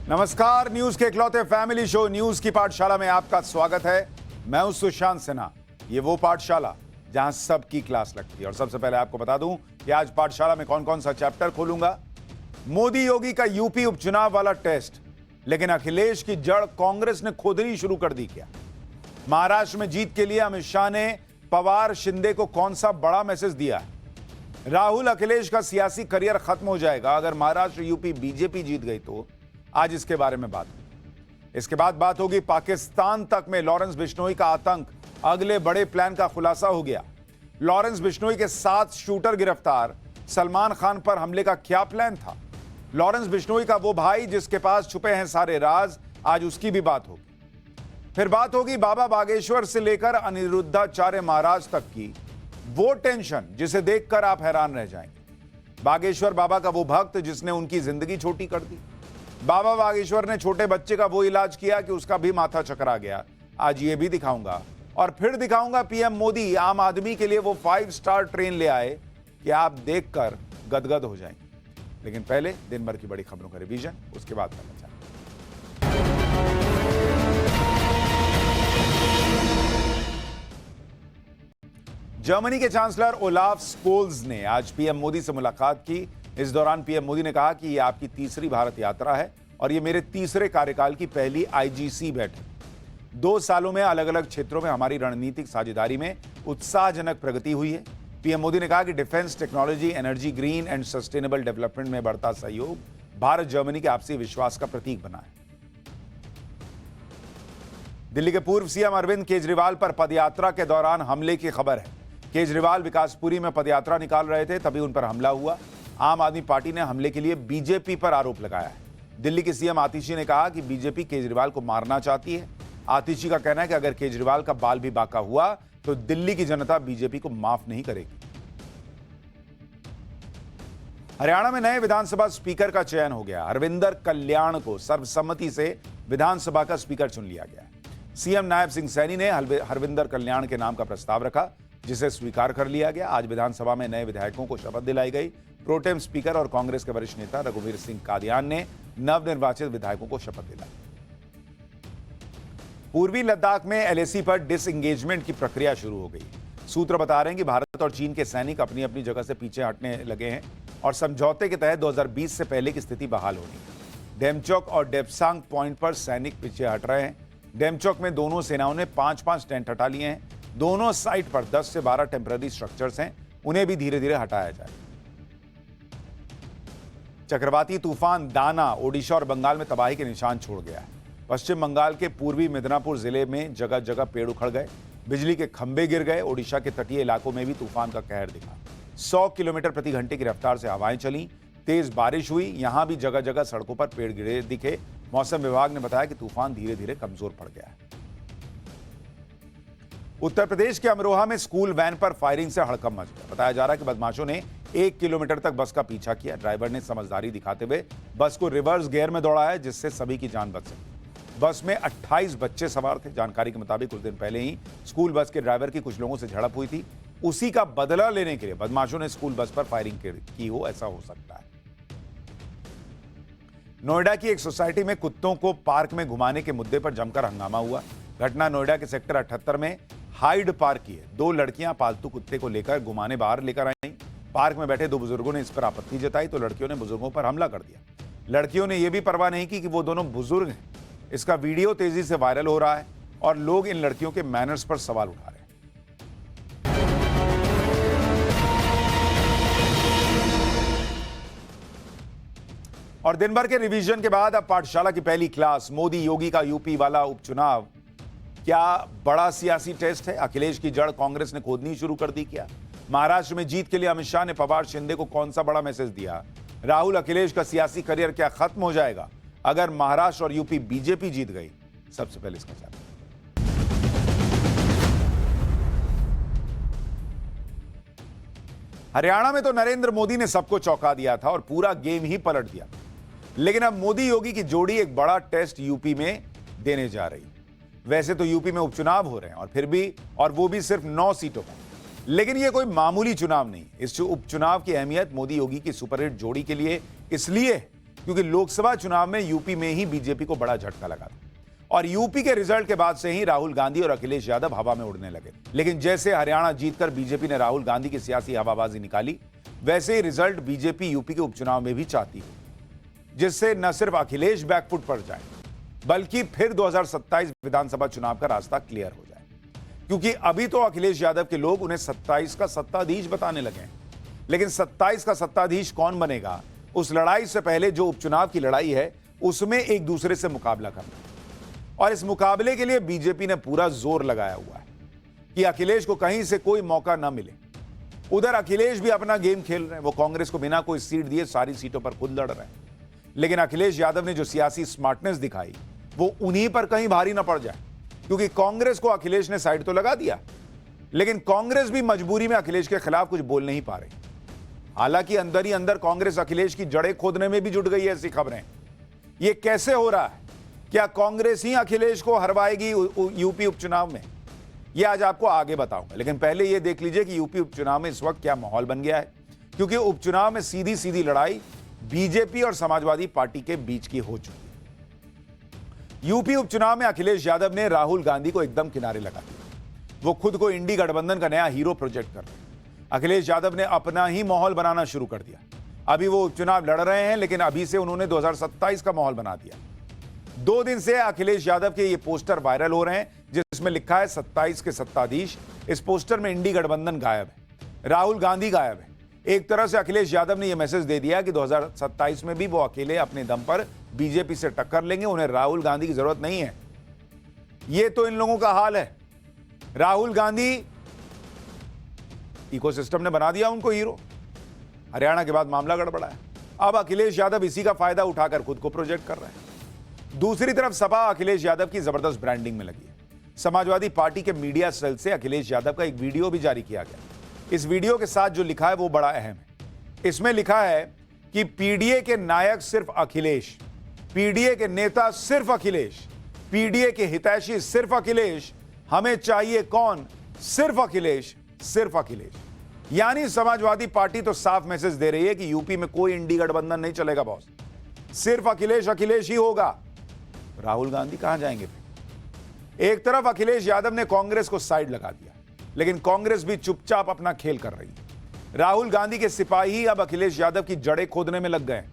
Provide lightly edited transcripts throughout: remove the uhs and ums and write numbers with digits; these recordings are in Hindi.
नमस्कार, न्यूज के इकलौते फैमिली शो न्यूज की पाठशाला में आपका स्वागत है। मैं हूं सुशांत सिन्हा। ये वो पाठशाला जहां सबकी क्लास लगती है। और सबसे पहले आपको बता दूं कि आज पाठशाला में कौन कौन सा चैप्टर खोलूंगा। मोदी योगी का यूपी उपचुनाव वाला टेस्ट, लेकिन अखिलेश की जड़ कांग्रेस ने खोदनी शुरू कर दी क्या? महाराष्ट्र में जीत के लिए अमित शाह ने पवार शिंदे को कौन सा बड़ा मैसेज दिया है? राहुल अखिलेश का सियासी करियर खत्म हो जाएगा अगर महाराष्ट्र यूपी बीजेपी जीत गई तो? आज इसके बारे में बात होगी। इसके बाद बात होगी पाकिस्तान तक में लॉरेंस बिश्नोई का आतंक, अगले बड़े प्लान का खुलासा हो गया। लॉरेंस बिश्नोई के 7 शूटर गिरफ्तार, सलमान खान पर हमले का क्या प्लान था? लॉरेंस बिश्नोई का वो भाई जिसके पास छुपे हैं सारे राज, आज उसकी भी बात होगी। फिर बात होगी बाबा बागेश्वर से लेकर अनिरुद्धाचार्य महाराज तक की वो टेंशन जिसे देखकर आप हैरान रह जाएंगे। बागेश्वर बाबा का वो भक्त जिसने उनकी जिंदगी छोटी कर दी। बाबा बागेश्वर ने छोटे बच्चे का वो इलाज किया कि उसका भी माथा चकरा गया। आज ये भी दिखाऊंगा। और फिर दिखाऊंगा पीएम मोदी आम आदमी के लिए वो 5 स्टार ट्रेन ले आए कि आप देखकर गदगद हो जाएंगे। लेकिन पहले दिन भर की बड़ी खबरों का रिवीजन, उसके बाद करना चाहते जर्मनी के चांसलर ओलाफ स्कोल्ज ने आज पीएम मोदी से मुलाकात की। इस दौरान पीएम मोदी ने कहा कि यह आपकी तीसरी भारत यात्रा है और यह मेरे तीसरे कार्यकाल की पहली आईजीसी बैठक। 2 सालों में अलग अलग क्षेत्रों में हमारी रणनीतिक साझेदारी में उत्साहजनक प्रगति हुई है। पीएम मोदी ने कहा कि defence, technology, energy, green and sustainable development में बढ़ता सहयोग भारत जर्मनी के आपसी विश्वास का प्रतीक बना है। दिल्ली के पूर्व सीएम अरविंद केजरीवाल पर पदयात्रा के दौरान हमले की खबर है। केजरीवाल विकासपुरी में पदयात्रा निकाल रहे थे, तभी उन पर हमला हुआ। आम आदमी पार्टी ने हमले के लिए बीजेपी पर आरोप लगाया है। दिल्ली की सीएम आतिशी ने कहा कि बीजेपी केजरीवाल को मारना चाहती है। आतिशी का कहना है कि अगर केजरीवाल का बाल भी बांका हुआ तो दिल्ली की जनता बीजेपी को माफ नहीं करेगी। हरियाणा में नए विधानसभा स्पीकर का चयन हो गया। हरविंदर कल्याण को सर्वसम्मति से विधानसभा का स्पीकर चुन लिया गया। सीएम नायब सिंह सैनी ने हरविंदर कल्याण के नाम का प्रस्ताव रखा, जिसे स्वीकार कर लिया गया। आज विधानसभा में नए विधायकों को शपथ दिलाई गई। प्रोटेम स्पीकर और कांग्रेस के वरिष्ठ नेता रघुवीर सिंह कादियान ने नवनिर्वाचित विधायकों को शपथ दिलाई। पूर्वी लद्दाख में एलएसी पर डिसएंगेजमेंट की प्रक्रिया शुरू हो गई। सूत्र बता रहे हैं कि भारत और चीन के सैनिक अपनी अपनी जगह से पीछे हटने लगे हैं और समझौते के तहत 2020 से पहले की स्थिति बहाल होनी है। डेमचौक और डेपसांग पॉइंट पर सैनिक पीछे हट रहे हैं। डेमचौक में दोनों सेनाओं ने 5-5 टेंट हटा लिए हैं। दोनों साइट पर 10 से 12 टेम्पररी स्ट्रक्चर्स हैं, उन्हें भी धीरे धीरे हटाया जाए। चक्रवाती तूफान दाना ओडिशा और बंगाल में तबाही के निशान छोड़ गया है। पश्चिम बंगाल के पूर्वी मिदनापुर जिले में जगह जगह पेड़ उखड़ गए, बिजली के खंभे गिर गए। ओडिशा के तटीय इलाकों में भी तूफान का कहर दिखा। 100 किलोमीटर प्रति घंटे की रफ्तार से हवाएं चली, तेज बारिश हुई। यहां भी जगह जगह सड़कों पर पेड़ गिरे दिखे। मौसम विभाग ने बताया कि तूफान धीरे धीरे कमजोर पड़ गया है। उत्तर प्रदेश के अमरोहा में स्कूल वैन पर फायरिंग से हड़कंप मच गया। बताया जा रहा है कि बदमाशों ने 1 किलोमीटर तक बस का पीछा किया। ड्राइवर ने समझदारी दिखाते हुए बस को रिवर्स गियर में दौड़ाया, जिससे सभी की जान बच सकी। बस में 28 बच्चे सवार थे। जानकारी के मुताबिक कुछ दिन पहले ही स्कूल बस के ड्राइवर की कुछ लोगों से झड़प हुई थी। उसी का बदला लेने के लिए बदमाशों ने स्कूल बस पर फायरिंग की हो, ऐसा हो सकता है। नोएडा की एक सोसाइटी में कुत्तों को पार्क में घुमाने के मुद्दे पर जमकर हंगामा हुआ। घटना नोएडा के सेक्टर 78 में हाइड पार्क की है। 2 लड़कियां पालतू कुत्ते को लेकर घुमाने बाहर लेकर आई। पार्क में बैठे 2 बुजुर्गों ने इस पर आपत्ति जताई तो लड़कियों ने बुजुर्गों पर हमला कर दिया। लड़कियों ने यह भी परवाह नहीं की कि वो दोनों बुजुर्ग हैं। इसका वीडियो तेजी से वायरल हो रहा है और लोग इन लड़कियों के मैनर्स पर सवाल उठा रहे हैं। और दिन भर के रिवीजन के बाद अब पाठशाला की पहली क्लास, मोदी योगी का यूपी वाला उपचुनाव क्या बड़ा सियासी टेस्ट है? अखिलेश की जड़ कांग्रेस ने खोदनी शुरू कर दी क्या? महाराष्ट्र में जीत के लिए अमित शाह ने पवार शिंदे को कौन सा बड़ा मैसेज दिया? राहुल अखिलेश का सियासी करियर क्या खत्म हो जाएगा अगर महाराष्ट्र और यूपी बीजेपी जीत गई? सबसे पहले इसका चाहते हैं। हरियाणा में तो नरेंद्र मोदी ने सबको चौंका दिया था और पूरा गेम ही पलट दिया। लेकिन अब मोदी योगी की जोड़ी एक बड़ा टेस्ट यूपी में देने जा रही। वैसे तो यूपी में उपचुनाव हो रहे हैं और फिर भी, और वो भी सिर्फ 9 सीटों पर। लेकिन यह कोई मामूली चुनाव नहीं। इस उपचुनाव की अहमियत मोदी योगी की सुपरहिट जोड़ी के लिए इसलिए क्योंकि लोकसभा चुनाव में यूपी में ही बीजेपी को बड़ा झटका लगा था और यूपी के रिजल्ट के बाद से ही राहुल गांधी और अखिलेश यादव हवा में उड़ने लगे। लेकिन जैसे हरियाणा जीतकर बीजेपी ने राहुल गांधी की सियासी हवाबाजी निकाली, वैसे ही रिजल्ट बीजेपी यूपी के उपचुनाव में भी चाहती है, जिससे न सिर्फ अखिलेश बैकफुट पर जाए बल्कि फिर 2027 विधानसभा चुनाव का रास्ता क्लियर हो जाए। क्योंकि अभी तो अखिलेश यादव के लोग उन्हें 27 का सत्ताधीश बताने लगे हैं, लेकिन 27 का सत्ताधीश कौन बनेगा, उस लड़ाई से पहले जो उपचुनाव की लड़ाई है उसमें एक दूसरे से मुकाबला करना। और इस मुकाबले के लिए बीजेपी ने पूरा जोर लगाया हुआ है कि अखिलेश को कहीं से कोई मौका ना मिले। उधर अखिलेश भी अपना गेम खेल रहे हैं, वो कांग्रेस को बिना कोई सीट दिए सारी सीटों पर खुद लड़ रहे हैं। लेकिन अखिलेश यादव ने जो सियासी स्मार्टनेस दिखाई वो उन्हीं पर कहीं भारी ना पड़ जाए, क्योंकि कांग्रेस को अखिलेश ने साइड तो लगा दिया, लेकिन कांग्रेस भी मजबूरी में अखिलेश के खिलाफ कुछ बोल नहीं पा रही। हालांकि अंदर ही अंदर कांग्रेस अखिलेश की जड़ें खोदने में भी जुट गई है। ऐसी खबरें, यह कैसे हो रहा है? क्या कांग्रेस ही अखिलेश को हरवाएगी यूपी उपचुनाव में? यह आज आपको आगे बताऊंगा, लेकिन पहले यह देख लीजिए कि यूपी उपचुनाव में इस वक्त क्या माहौल बन गया है। क्योंकि उपचुनाव में सीधी सीधी लड़ाई बीजेपी और समाजवादी पार्टी के बीच की हो चुकी है। यूपी उपचुनाव में अखिलेश यादव ने राहुल गांधी को एकदम किनारे लगा दिया। वो खुद को इंडी गठबंधन का नया हीरो प्रोजेक्ट कर रहे हैं। अखिलेश यादव ने अपना ही माहौल बनाना शुरू कर दिया। अभी वो उपचुनाव लड़ रहे हैं, लेकिन अभी से उन्होंने 2027 का माहौल बना दिया। 2 दिन से अखिलेश यादव के ये पोस्टर वायरल हो रहे हैं, जिसमें लिखा है 27 के सत्ताधीश। इस पोस्टर में इंडी गठबंधन गायब है, राहुल गांधी गायब है। एक तरह से अखिलेश यादव ने यह मैसेज दे दिया कि 2027 में भी वो अकेले अपने दम पर बीजेपी से टक्कर लेंगे, उन्हें राहुल गांधी की जरूरत नहीं है। ये तो इन लोगों का हाल है। राहुल गांधी इकोसिस्टम ने बना दिया उनको हीरो। हरियाणा के बाद मामला गड़बड़ा है। अब अखिलेश यादव इसी का फायदा उठाकर खुद को प्रोजेक्ट कर रहे हैं। दूसरी तरफ सपा अखिलेश यादव की जबरदस्त ब्रांडिंग में लगी है। समाजवादी पार्टी के मीडिया सेल से अखिलेश यादव का एक वीडियो भी जारी किया गया। इस वीडियो के साथ जो लिखा है वो बड़ा अहम है। इसमें लिखा है कि पीडीए के नायक सिर्फ अखिलेश, पीडीए के नेता सिर्फ अखिलेश, पीडीए के हितैषी सिर्फ अखिलेश, हमें चाहिए कौन? सिर्फ अखिलेश, सिर्फ अखिलेश। यानी समाजवादी पार्टी तो साफ मैसेज दे रही है कि यूपी में कोई इंडी गठबंधन नहीं चलेगा बॉस, सिर्फ अखिलेश अखिलेश ही होगा। राहुल गांधी कहां जाएंगे फिर? एक तरफ अखिलेश यादव ने कांग्रेस को साइड लगा दिया, लेकिन कांग्रेस भी चुपचाप अपना खेल कर रही है। राहुल गांधी के सिपाही अब अखिलेश यादव की जड़ें खोदने में लग गए।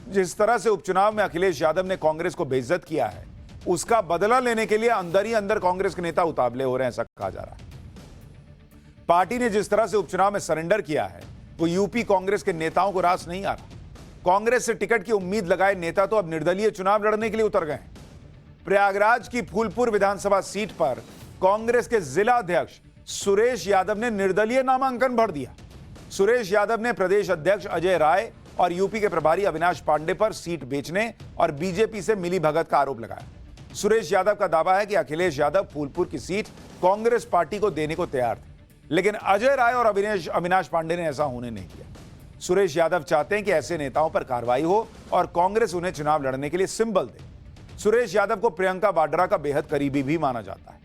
जिस तरह से उपचुनाव में अखिलेश यादव ने कांग्रेस को बेइज्जत किया है, उसका बदला लेने के लिए अंदर ही अंदर कांग्रेस के नेता उतावले हो रहे हैं, ऐसा कहा जा रहा है। पार्टी ने जिस तरह से उपचुनाव में सरेंडर किया है, वो यूपी कांग्रेस के नेताओं को रास नहीं आ रहा। कांग्रेस से टिकट की उम्मीद लगाए नेता तो अब निर्दलीय चुनाव लड़ने के लिए उतर गए। प्रयागराज की फूलपुर विधानसभा सीट पर कांग्रेस के जिला अध्यक्ष सुरेश यादव ने निर्दलीय नामांकन भर दिया। सुरेश यादव ने प्रदेश अध्यक्ष अजय राय और यूपी के प्रभारी अविनाश पांडे पर सीट बेचने और बीजेपी से मिली भगत का आरोप लगाया। सुरेश यादव का दावा है कि अखिलेश यादव फूलपुर की सीट कांग्रेस पार्टी को देने को तैयार थे, लेकिन अजय राय और अविनाश पांडे ने ऐसा होने नहीं दिया। सुरेश यादव चाहते हैं कि ऐसे नेताओं पर कार्रवाई हो और कांग्रेस उन्हें चुनाव लड़ने के लिए सिंबल दे। सुरेश यादव को प्रियंका वाड्रा का बेहद करीबी भी माना जाता है।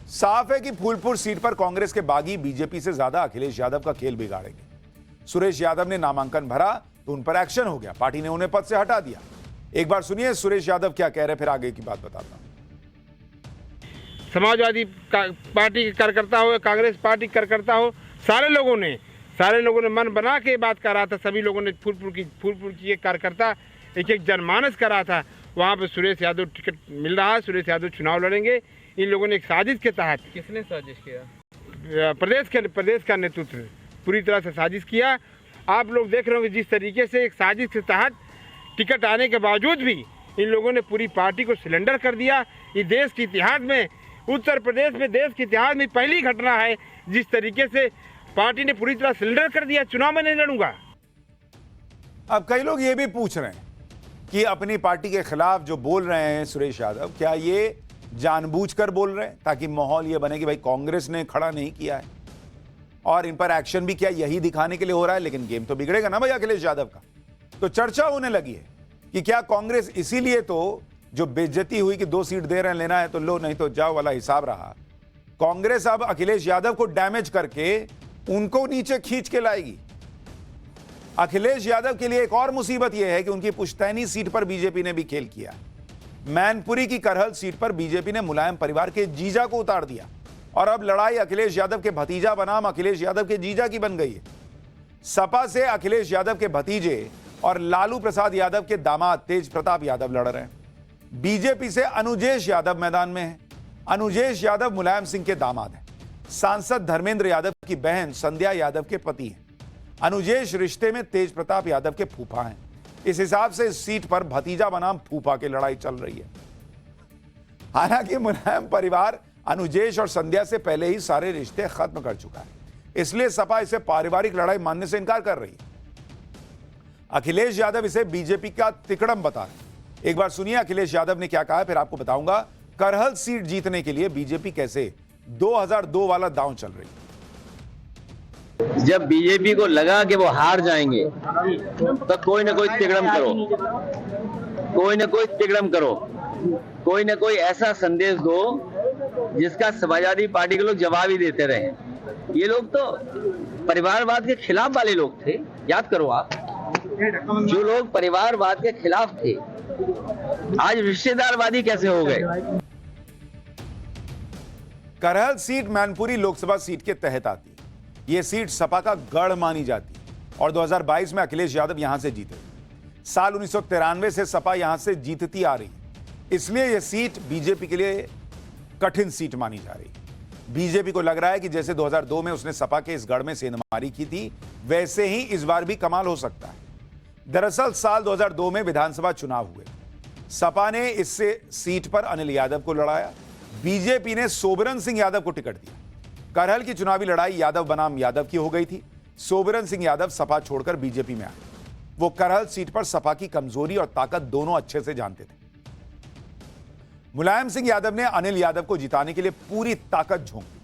साफ है कि फूलपुर सीट पर कांग्रेस के बागी बीजेपी से ज्यादा अखिलेश यादव का खेल बिगाड़ेंगे। सुरेश यादव ने नामांकन भरा तो उन पर एक्शन हो गया, पार्टी ने उन्हें पद से हटा दिया। एक बार सुनिए सुरेश यादव क्या कह रहे, फिर आगे की बात बताता हूं। समाजवादी पार्टी के कार्यकर्ता हो, कांग्रेस पार्टी कार्यकर्ता हो, सारे लोगों ने मन बना के बात कर रहा था। सभी लोगों ने फूलपुर की एक कार्यकर्ता एक जनमानस कर रहा था, वहाँ पे सुरेश यादव टिकट मिल रहा है, सुरेश यादव चुनाव लड़ेंगे। इन लोगों ने एक साजिश के तहत, किसने साजिश किया? प्रदेश का नेतृत्व पूरी तरह से साजिश किया। आप लोग देख रहे होंगे जिस तरीके से एक साजिश के तहत टिकट आने के बावजूद भी इन लोगों ने पूरी पार्टी को सिलेंडर कर दिया। ये देश के इतिहास में, उत्तर प्रदेश में देश के इतिहास में पहली घटना है जिस तरीके से पार्टी ने पूरी तरह सिलेंडर कर दिया, चुनाव में नहीं लड़ूंगा। अब कई लोग ये भी पूछ रहे हैं कि अपनी पार्टी के खिलाफ जो बोल रहे हैं सुरेश यादव, क्या ये जानबूझकर बोल रहे हैं ताकि माहौल ये बने कि भाई कांग्रेस ने खड़ा नहीं किया है और इन पर एक्शन भी किया, यही दिखाने के लिए हो रहा है? लेकिन गेम तो बिगड़ेगा ना भाई अखिलेश यादव का। तो चर्चा होने लगी है कि क्या कांग्रेस इसीलिए तो जो बेइज्जती हुई कि 2 सीट दे रहे हैं, लेना है तो लो, नहीं तो जाओ वाला हिसाब रहा। कांग्रेस अब अखिलेश यादव को डैमेज करके उनको नीचे खींच के लाएगी। अखिलेश यादव के लिए एक और मुसीबत यह है कि उनकी पुश्तैनी सीट पर बीजेपी ने भी खेल किया। मैनपुरी की करहल सीट पर बीजेपी ने मुलायम परिवार के जीजा को उतार दिया और अब लड़ाई अखिलेश यादव के भतीजा बनाम अखिलेश यादव के जीजा की बन गई है। सपा से अखिलेश यादव के भतीजे और लालू प्रसाद यादव के दामाद तेज प्रताप यादव लड़ रहे हैं। बीजेपी से अनुजेश यादव मैदान में है। अनुजेश यादव मुलायम सिंह के दामाद हैं। सांसद धर्मेंद्र यादव की बहन संध्या यादव के पति हैं। अनुजेश रिश्ते में तेज प्रताप यादव के फूफा हैं। इस हिसाब से इस सीट पर भतीजा बनाम फूफा की लड़ाई चल रही है। हालांकि मुलायम परिवार अनुजेश और संध्या से पहले ही सारे रिश्ते खत्म कर चुका है, इसलिए सपा इसे पारिवारिक लड़ाई मानने से इनकार कर रही है। अखिलेश यादव इसे बीजेपी का तिकड़म बता रहे हैं। एक बार सुनिए अखिलेश यादव ने क्या कहा, फिर आपको बताऊंगा करहल सीट जीतने के लिए बीजेपी कैसे 2002 वाला दांव चल रही है। जब बीजेपी को लगा कि वो हार जाएंगे तो कोई ना कोई तिकड़म करो, कोई ना कोई तिकड़म करो, कोई ना कोई ऐसा संदेश दो जिसका समाजवादी पार्टी के लोग जवाब ही देते रहे। ये लोग तो परिवारवाद के खिलाफ वाले लोग थे, याद करो आप। जो लोग परिवारवाद के खिलाफ थे आज रिश्तेदारवादी कैसे हो गए। करहल सीट मैनपुरी लोकसभा सीट के तहत आती है। यह सीट सपा का गढ़ मानी जाती है और 2022 में अखिलेश यादव यहां से जीते। साल 1993 से सपा यहां से जीतती आ रही, इसलिए यह सीट बीजेपी के लिए कठिन सीट मानी जा रही है। बीजेपी को लग रहा है कि जैसे 2002 में उसने सपा के इस गढ़ में सेंधमारी की थी, वैसे ही इस बार भी कमाल हो सकता है। दरअसल साल 2002 में विधानसभा चुनाव हुए। सपा ने इससे सीट पर अनिल यादव को लड़ाया, बीजेपी ने सोबरन सिंह यादव को टिकट दिया। करहल की चुनावी लड़ाई यादव बनाम यादव की हो गई थी। सोबरन सिंह यादव सपा छोड़कर बीजेपी में आए। वो करहल सीट पर सपा की कमजोरी और ताकत दोनों अच्छे से जानते थे। मुलायम सिंह यादव ने अनिल यादव को जिताने के लिए पूरी ताकत झोंकी,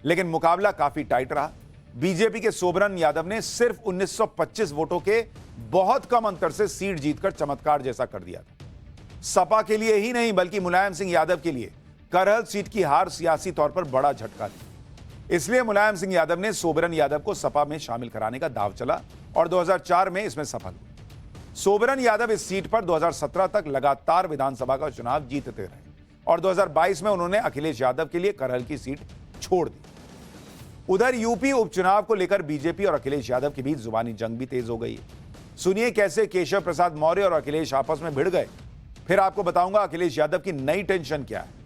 लेकिन मुकाबला काफी टाइट रहा। बीजेपी के सोबरन यादव ने सिर्फ 1925 वोटों के बहुत कम अंतर से सीट जीतकर चमत्कार जैसा कर दिया था। सपा के लिए ही नहीं बल्कि मुलायम सिंह यादव के लिए करहल सीट की हार सियासी तौर पर बड़ा झटका थी। इसलिए मुलायम सिंह यादव ने सोबरन यादव को सपा में शामिल कराने का दांव चला और 2004 में इसमें सफल हुए। सोबरन यादव इस सीट पर 2017 तक लगातार विधानसभा का चुनाव जीतते रहे और 2022 में उन्होंने अखिलेश यादव के लिए करहल की सीट छोड़ दी। उधर यूपी उपचुनाव को लेकर बीजेपी और अखिलेश यादव के बीच जुबानी जंग भी तेज हो गई है। सुनिए कैसे केशव प्रसाद मौर्य और अखिलेश आपस में भिड़ गए, फिर आपको बताऊंगा अखिलेश यादव की नई टेंशन क्या है।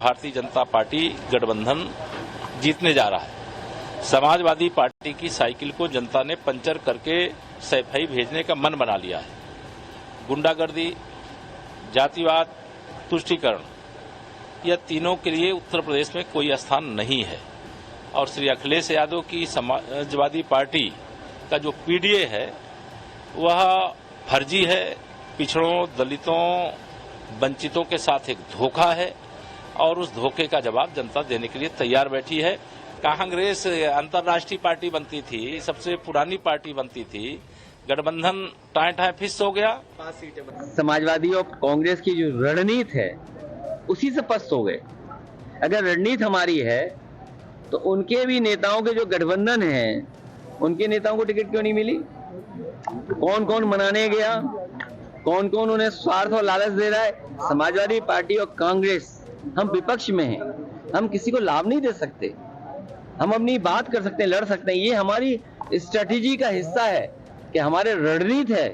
भारतीय जनता पार्टी गठबंधन जीतने जा रहा है। समाजवादी पार्टी की साइकिल को जनता ने पंचर करके सैफई भेजने का मन बना लिया है। गुंडागर्दी, जातिवाद, तुष्टीकरण, यह तीनों के लिए उत्तर प्रदेश में कोई स्थान नहीं है और श्री अखिलेश यादव की समाजवादी पार्टी का जो पीडीए है वह फर्जी है, पिछड़ों, दलितों, वंचितों के साथ एक धोखा है और उस धोखे का जवाब जनता देने के लिए तैयार बैठी है। कांग्रेस अंतर्राष्ट्रीय पार्टी बनती थी, सबसे पुरानी पार्टी बनती थी, गठबंधन टाए फिस हो गया। समाजवादी और कांग्रेस की जो रणनीति है उसी से पस्त हो गए। अगर रणनीति हमारी है तो उनके भी नेताओं के जो गठबंधन है उनके नेताओं को टिकट क्यों नहीं मिली? कौन कौन मनाने गया, कौन कौन उन्हें स्वार्थ और लालच दे रहा है? समाजवादी पार्टी और कांग्रेस, हम विपक्ष में हैं, हम किसी को लाभ नहीं दे सकते, हम अपनी बात कर सकते हैं, लड़ सकते हैं। ये हमारी स्ट्रेटेजी का हिस्सा है कि हमारे रणनीति है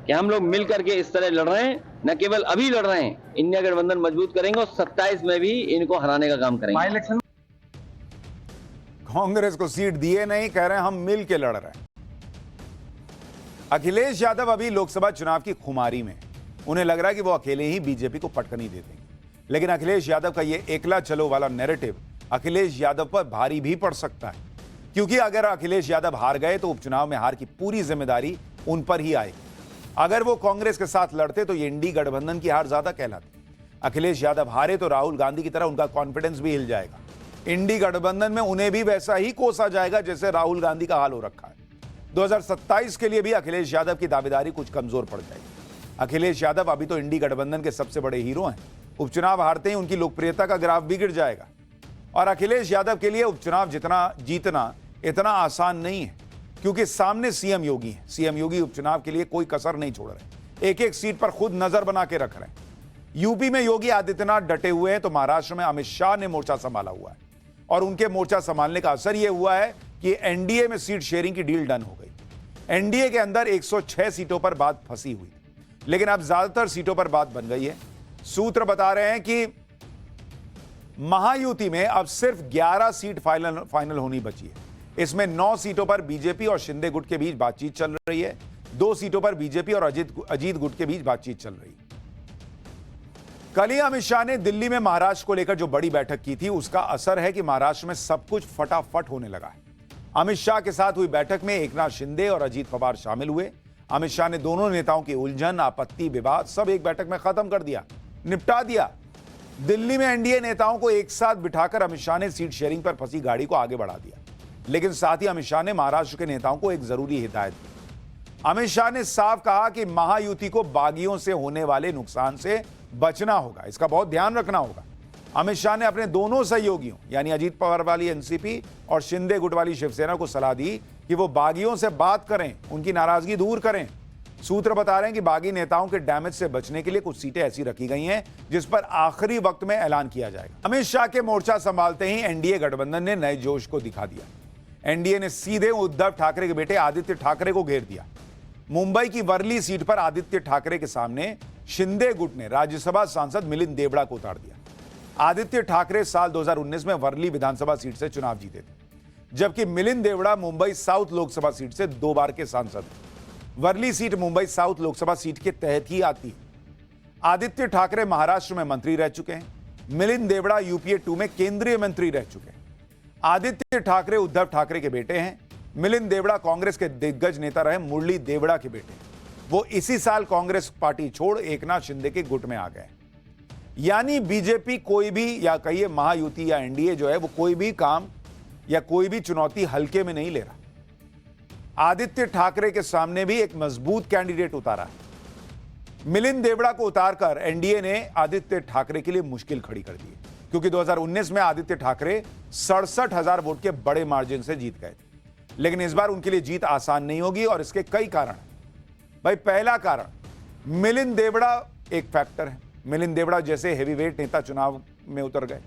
कि हम लोग मिल करके इस तरह लड़ रहे हैं, न केवल अभी लड़ रहे हैं, इंडिया गठबंधन मजबूत करेंगे और 27 में भी इनको हराने का काम करेंगे। कांग्रेस को सीट दिए नहीं, कह रहे हैं हम मिल के लड़ रहे हैं। अखिलेश यादव अभी लोकसभा चुनाव की खुमारी में, उन्हें लग रहा है कि वो अकेले ही बीजेपी को पटकनी दे देंगे, लेकिन अखिलेश यादव का ये एकला चलो वाला नैरेटिव अखिलेश यादव पर भारी भी पड़ सकता है, क्योंकि अगर अखिलेश यादव हार गए तो उपचुनाव में हार की पूरी जिम्मेदारी उन पर ही आएगी। अगर वो कांग्रेस के साथ लड़ते तो ये इंडी गठबंधन की हार ज्यादा कहलाती। अखिलेश यादव हारे तो राहुल गांधी की तरह उनका कॉन्फिडेंस भी हिल जाएगा। इंडी गठबंधन में उन्हें भी वैसा ही कोसा जाएगा जैसे राहुल गांधी का हाल हो रखा है। 2027 के लिए भी अखिलेश यादव की दावेदारी कुछ कमजोर पड़ जाएगी। अखिलेश यादव अभी तो इंडी गठबंधन के सबसे बड़े हीरो हैं। उपचुनाव हारते ही उनकी लोकप्रियता का ग्राफ भी गिर जाएगा और अखिलेश यादव के लिए उपचुनाव जीतना इतना आसान नहीं है। क्योंकि सामने सीएम योगी है। सीएम योगी उपचुनाव के लिए कोई कसर नहीं छोड़ रहे, एक एक सीट पर खुद नजर बना के रख रहे हैं। यूपी में योगी आदित्यनाथ डटे हुए हैं तो महाराष्ट्र में अमित शाह ने मोर्चा संभाला हुआ है और उनके मोर्चा संभालने का असर यह हुआ है कि एनडीए में सीट शेयरिंग की डील डन हो गई। एनडीए के अंदर 106 सीटों पर बात फंसी हुई, लेकिन अब ज्यादातर सीटों पर बात बन गई है। सूत्र बता रहे हैं कि महायुति में अब सिर्फ 11 सीट फाइनल होनी बची है। इसमें 9 सीटों पर बीजेपी और शिंदे गुट के बीच बातचीत चल रही है, 2 सीटों पर बीजेपी और अजीत गुट के बीच बातचीत चल रही है। कल ही अमित शाह ने दिल्ली में महाराष्ट्र को लेकर जो बड़ी बैठक की थी, उसका असर है कि महाराष्ट्र में सब कुछ फटाफट होने लगा है। अमित शाह के साथ हुई बैठक में एकनाथ शिंदे और अजीत पवार शामिल हुए। अमित शाह ने दोनों नेताओं की उलझन, आपत्ति, विवाद सब एक बैठक में खत्म कर दिया, निपटा दिया। दिल्ली में एनडीए नेताओं को एक साथ बिठाकर अमित शाह ने सीट शेयरिंग पर फंसी गाड़ी को आगे बढ़ा दिया, लेकिन साथ ही अमित शाह ने महाराष्ट्र के नेताओं को एक जरूरी हिदायत दी। अमित शाह ने साफ कहा कि महायुति को बागियों से होने वाले नुकसान से बचना होगा, इसका बहुत ध्यान रखना होगा। अमित शाह ने अपने दोनों सहयोगियों यानी अजीत पवार वाली एनसीपी और शिंदे गुट वाली शिवसेना को सलाह दी कि वो बागियों से बात करें, उनकी नाराजगी दूर करें। सूत्र बता रहे हैं कि बागी नेताओं के डैमेज से बचने के लिए कुछ सीटें ऐसी रखी गई हैं जिस पर आखिरी वक्त में ऐलान किया जाएगा। अमित शाह के मोर्चा संभालते ही एनडीए गठबंधन ने नए जोश को दिखा दिया। एनडीए ने सीधे उद्धव ठाकरे के बेटे आदित्य ठाकरे को घेर दिया। मुंबई की वर्ली सीट पर आदित्य ठाकरे के सामने शिंदे गुट ने राज्यसभा सांसद मिलिंद देवड़ा को उतार दिया। आदित्य ठाकरे साल 2019 में वर्ली विधानसभा सीट से चुनाव जीते थे, जबकि मिलिंद देवड़ा मुंबई साउथ लोकसभा सीट से 2 बार के सांसद हैं। Worli seat Mumbai south Lok Sabha seat के तहत ही आती है। आदित्य ठाकरे महाराष्ट्र में मंत्री रह चुके हैं, मिलिंद देवड़ा यूपीए 2 में केंद्रीय मंत्री रह चुके हैं। आदित्य ठाकरे उद्धव ठाकरे के बेटे हैं। मिलिंद देवड़ा कांग्रेस के दिग्गज नेता रहे मुरली देवड़ा के बेटे। वो इसी साल कांग्रेस पार्टी छोड़ एकनाथ शिंदे के गुट में आ गए। यानी बीजेपी कोई भी या कहिए महायुति या एनडीए जो है वो कोई भी काम या कोई भी चुनौती हल्के में नहीं ले रहा। आदित्य ठाकरे के सामने भी एक मजबूत कैंडिडेट उतारा है। मिलिंद देवड़ा को उतारकर एनडीए ने आदित्य ठाकरे के लिए मुश्किल खड़ी कर दी है, क्योंकि 2019 में आदित्य ठाकरे 67,000 वोट के बड़े मार्जिन से जीत गए थे। लेकिन इस बार उनके लिए जीत आसान नहीं होगी और इसके कई कारण हैं। भाई, पहला कारण मिलिंद देवड़ा एक फैक्टर है। मिलिंद देवड़ा जैसे हेवीवेट नेता चुनाव में उतर गए।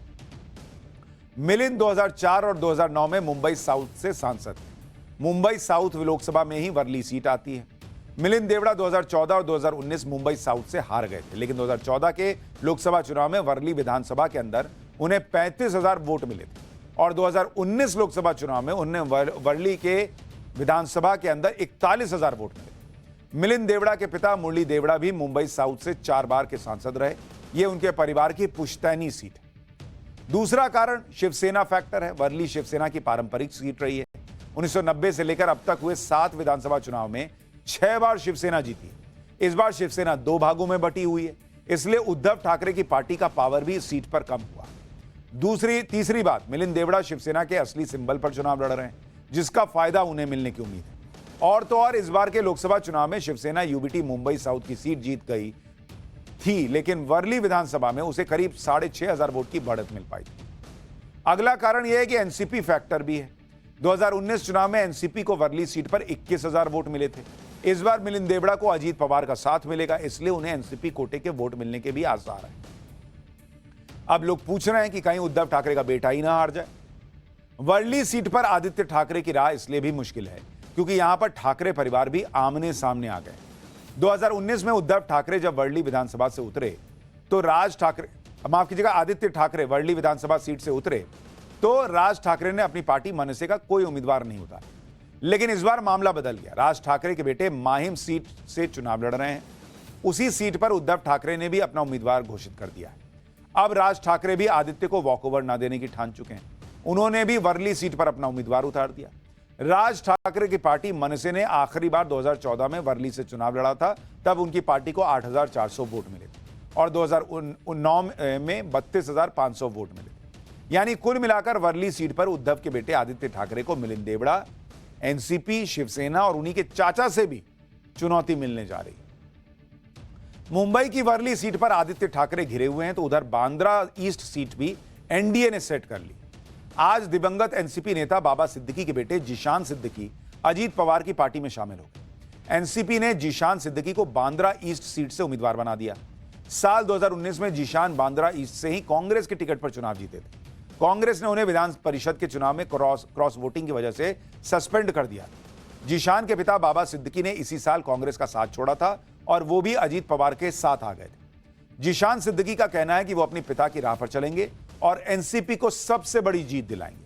मिलिंद 2004 और 2009 में मुंबई साउथ से सांसद थे। मुंबई साउथ लोकसभा में ही वर्ली सीट आती है। मिलिंद देवड़ा 2014 और 2019 मुंबई साउथ से हार गए थे, लेकिन 2014 के लोकसभा चुनाव में वर्ली विधानसभा के अंदर उन्हें 35,000 वोट मिले थे और 2019 लोकसभा चुनाव में उन्हें वर्ली के विधानसभा के अंदर 41,000 वोट मिले। मिलिंद देवड़ा के पिता मुरली देवड़ा भी मुंबई साउथ से 4 बार के सांसद रहे। यह उनके परिवार की पुश्तैनी सीट है। दूसरा कारण शिवसेना फैक्टर है। वर्ली शिवसेना की पारंपरिक सीट रही है। 1990 से लेकर अब तक हुए 7 विधानसभा चुनाव में 6 बार शिवसेना जीती। इस बार शिवसेना 2 भागों में बटी हुई है, इसलिए उद्धव ठाकरे की पार्टी का पावर भी इस सीट पर कम हुआ। तीसरी बात, मिलिंद देवड़ा शिवसेना के असली सिंबल पर चुनाव लड़ रहे हैं, जिसका फायदा उन्हें मिलने की उम्मीद है। और तो और इस बार के लोकसभा चुनाव में शिवसेना यूबीटी मुंबई साउथ की सीट जीत गई थी, लेकिन वर्ली विधानसभा में उसे करीब 6,500 वोट की बढ़त मिल पाई थी। अगला कारण यह है कि एनसीपी फैक्टर भी है। 2019 चुनाव में एनसीपी को वर्ली सीट पर 21,000 वोट मिले थे। इस बार मिलिंद देवड़ा को अजीत पवार का साथ मिलेगा, इसलिए उन्हें एनसीपी कोटे के वोट मिलने के भी आसार है। अब लोग पूछ रहे हैं कि कहीं उद्धव ठाकरे का बेटा ही ना हार जाए। वर्ली सीट पर आदित्य ठाकरे की राह इसलिए भी मुश्किल है क्योंकि यहां पर ठाकरे परिवार भी आमने सामने आ गए। 2019 में उद्धव ठाकरे जब वर्ली विधानसभा से उतरे तो आदित्य ठाकरे वर्ली विधानसभा सीट से उतरे तो राज ठाकरे ने अपनी पार्टी मनसे का कोई उम्मीदवार नहीं उतारा। लेकिन इस बार मामला बदल गया। राज ठाकरे के बेटे माहिम सीट से चुनाव लड़ रहे हैं। उसी सीट पर उद्धव ठाकरे ने भी अपना उम्मीदवार घोषित कर दिया है। अब राज ठाकरे भी आदित्य को वॉकओवर ना देने की ठान चुके हैं। उन्होंने भी वर्ली सीट पर अपना उम्मीदवार उतार दिया। राज ठाकरे की पार्टी मनसे ने आखिरी बार 2014 में वर्ली से चुनाव लड़ा था, तब उनकी पार्टी को 8,400 वोट मिले थे और 2009 में 32,500 वोट मिले थे। यानी कुल मिलाकर वर्ली सीट पर उद्धव के बेटे आदित्य ठाकरे को मिलिंद देवड़ा, एनसीपी, शिवसेना और उन्हीं के चाचा से भी चुनौती मिलने जा रही। मुंबई की वर्ली सीट पर आदित्य ठाकरे घिरे हुए हैं तो उधर बांद्रा ईस्ट सीट भी एनडीए ने सेट कर ली। आज दिवंगत एनसीपी नेता बाबा सिद्दीकी के बेटे जिशान सिद्दीकी अजीत पवार की पार्टी में शामिल हो गए। एनसीपी ने जीशान सिद्दीकी को बांद्रा ईस्ट सीट से उम्मीदवार बना दिया। साल 2019 में जीशान बांद्रा ईस्ट से ही कांग्रेस के टिकट पर चुनाव जीते थे। कांग्रेस ने उन्हें विधान परिषद के चुनाव में क्रॉस वोटिंग की वजह से सस्पेंड कर दिया। जीशान के पिता बाबा सिद्दीकी ने इसी साल कांग्रेस का साथ छोड़ा था और वो भी अजीत पवार के साथ आ गए थे। जीशान सिद्दीकी का कहना है कि वो अपने पिता की राह पर चलेंगे और एनसीपी को सबसे बड़ी जीत दिलाएंगे।